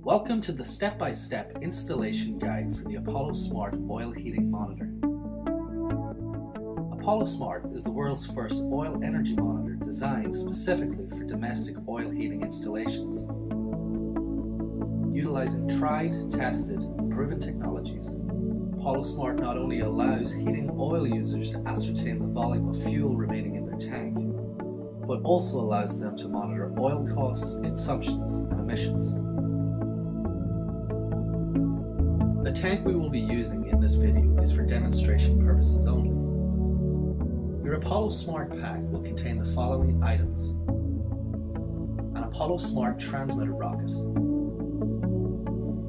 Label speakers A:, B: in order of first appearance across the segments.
A: Welcome to the step-by-step installation guide for the Apollo Smart Oil Heating Monitor. Apollo Smart is the world's first oil energy monitor designed specifically for domestic oil heating installations. Utilizing tried, tested, and proven technologies, Apollo Smart not only allows heating oil users to ascertain the volume of fuel remaining in their tank, but also allows them to monitor oil costs, consumptions, and emissions. The tank we will be using in this video is for demonstration purposes only. Your Apollo Smart Pack will contain the following items: an Apollo Smart transmitter rocket,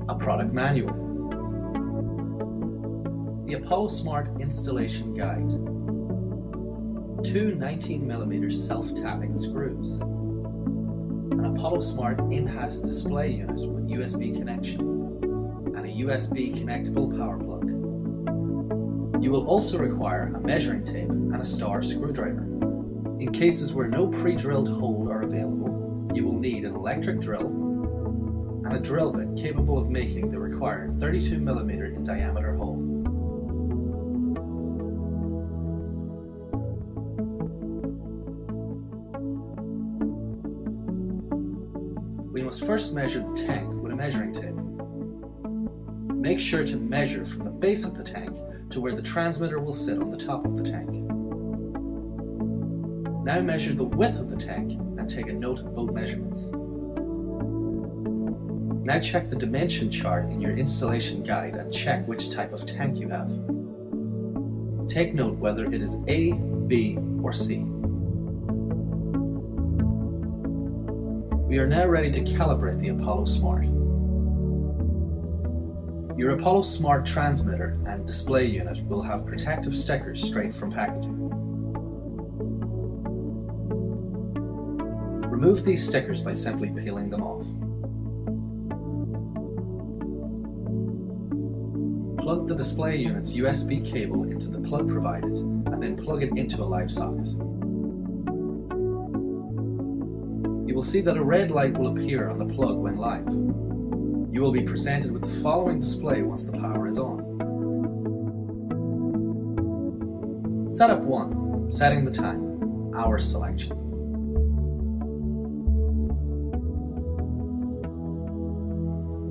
A: a product manual, the Apollo Smart installation guide, two 19mm self-tapping screws, an Apollo Smart in-house display unit with USB connection, and a USB connectable power plug. You will also require a measuring tape and a star screwdriver. In cases where no pre-drilled hole are available, you will need an electric drill and a drill bit capable of making the required 32mm in diameter hole. We must first measure the tank with a measuring tape. Make sure to measure from the base of the tank to where the transmitter will sit on the top of the tank. Now measure the width of the tank and take a note of both measurements. Now check the dimension chart in your installation guide and check which type of tank you have. Take note whether it is A, B, or C. We are now ready to calibrate the Apollo Smart. Your Apollo Smart transmitter and display unit will have protective stickers straight from packaging. Remove these stickers by simply peeling them off. Plug the display unit's USB cable into the plug provided and then plug it into a live socket. You will see that a red light will appear on the plug when live. You will be presented with the following display once the power is on. Setup 1. Setting the time. Hour selection.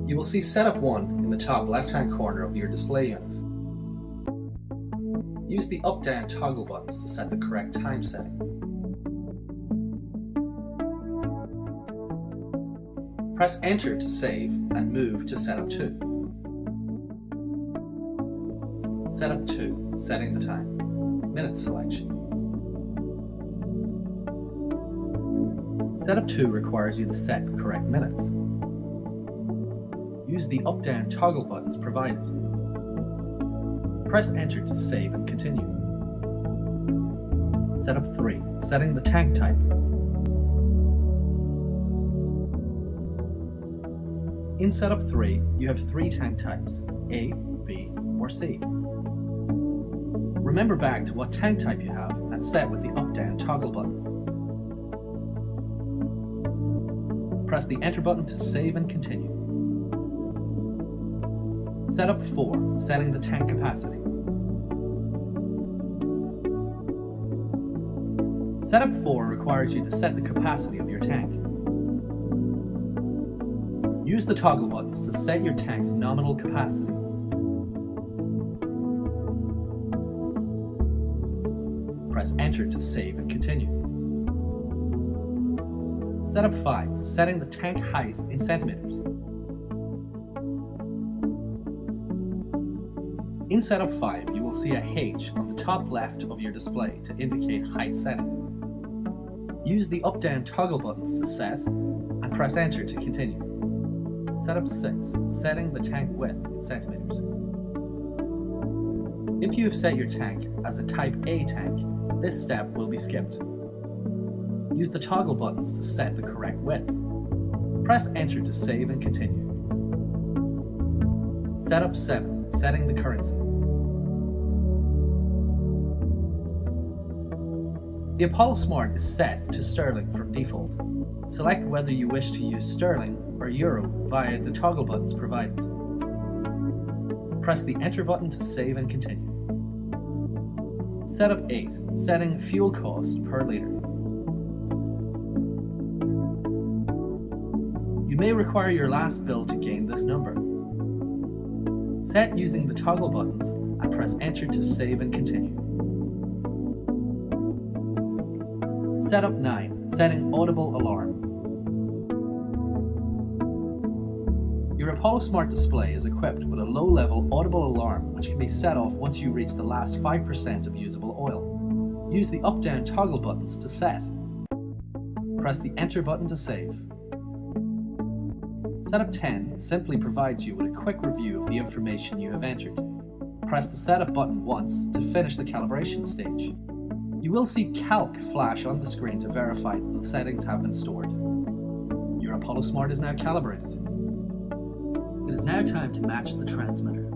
A: You will see Setup 1 in the top left-hand corner of your display unit. Use the up-down toggle buttons to set the correct time setting. Press Enter to save and move to Setup 2. Setup 2. Setting the time. Minute selection. Setup 2 requires you to set the correct minutes. Use the up-down toggle buttons provided. Press Enter to save and continue. Setup 3. Setting the tank type. In Setup 3, you have three tank types, A, B, or C. Remember back to what tank type you have and set with the up-down toggle buttons. Press the Enter button to save and continue. Setup 4, setting the tank capacity. Setup 4 requires you to set the capacity of your tank. Use the toggle buttons to set your tank's nominal capacity. Press Enter to save and continue. Setup 5, setting the tank height in centimeters. In Setup 5, you will see a H on the top left of your display to indicate height setting. Use the up-down toggle buttons to set and press Enter to continue. Setup 6, setting the tank width in centimeters. If you have set your tank as a Type A tank, this step will be skipped. Use the toggle buttons to set the correct width. Press Enter to save and continue. Setup 7, setting the currency. The Apollo Smart is set to sterling from default. Select whether you wish to use sterling or euro via the toggle buttons provided. Press the enter button to save and continue. Setup 8. Setting fuel cost per litre. You may require your last bill to gain this number. Set using the toggle buttons and press enter to save and continue. Setup 9. Setting audible alarm. Your Apollo Smart display is equipped with a low-level audible alarm which can be set off once you reach the last 5% of usable oil. Use the up-down toggle buttons to set. Press the enter button to save. Setup 10 simply provides you with a quick review of the information you have entered. Press the setup button once to finish the calibration stage. You will see Calc flash on the screen to verify that the settings have been stored. Your Apollo Smart is now calibrated. It is now time to match the transmitter.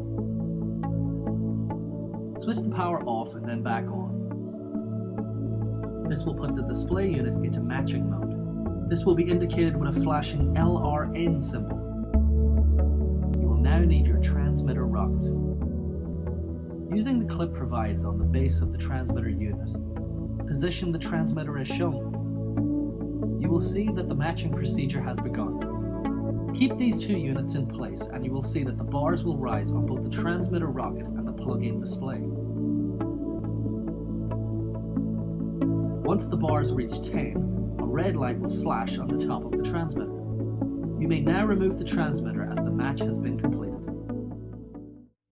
A: Switch the power off and then back on. This will put the display unit into matching mode. This will be indicated with a flashing LRN symbol. You will now need your transmitter rocked. Using the clip provided on the base of the transmitter unit, position the transmitter as shown. You will see that the matching procedure has begun. Keep these two units in place and you will see that the bars will rise on both the transmitter rocket and the plug-in display. Once the bars reach 10, a red light will flash on the top of the transmitter. You may now remove the transmitter as the match has been completed.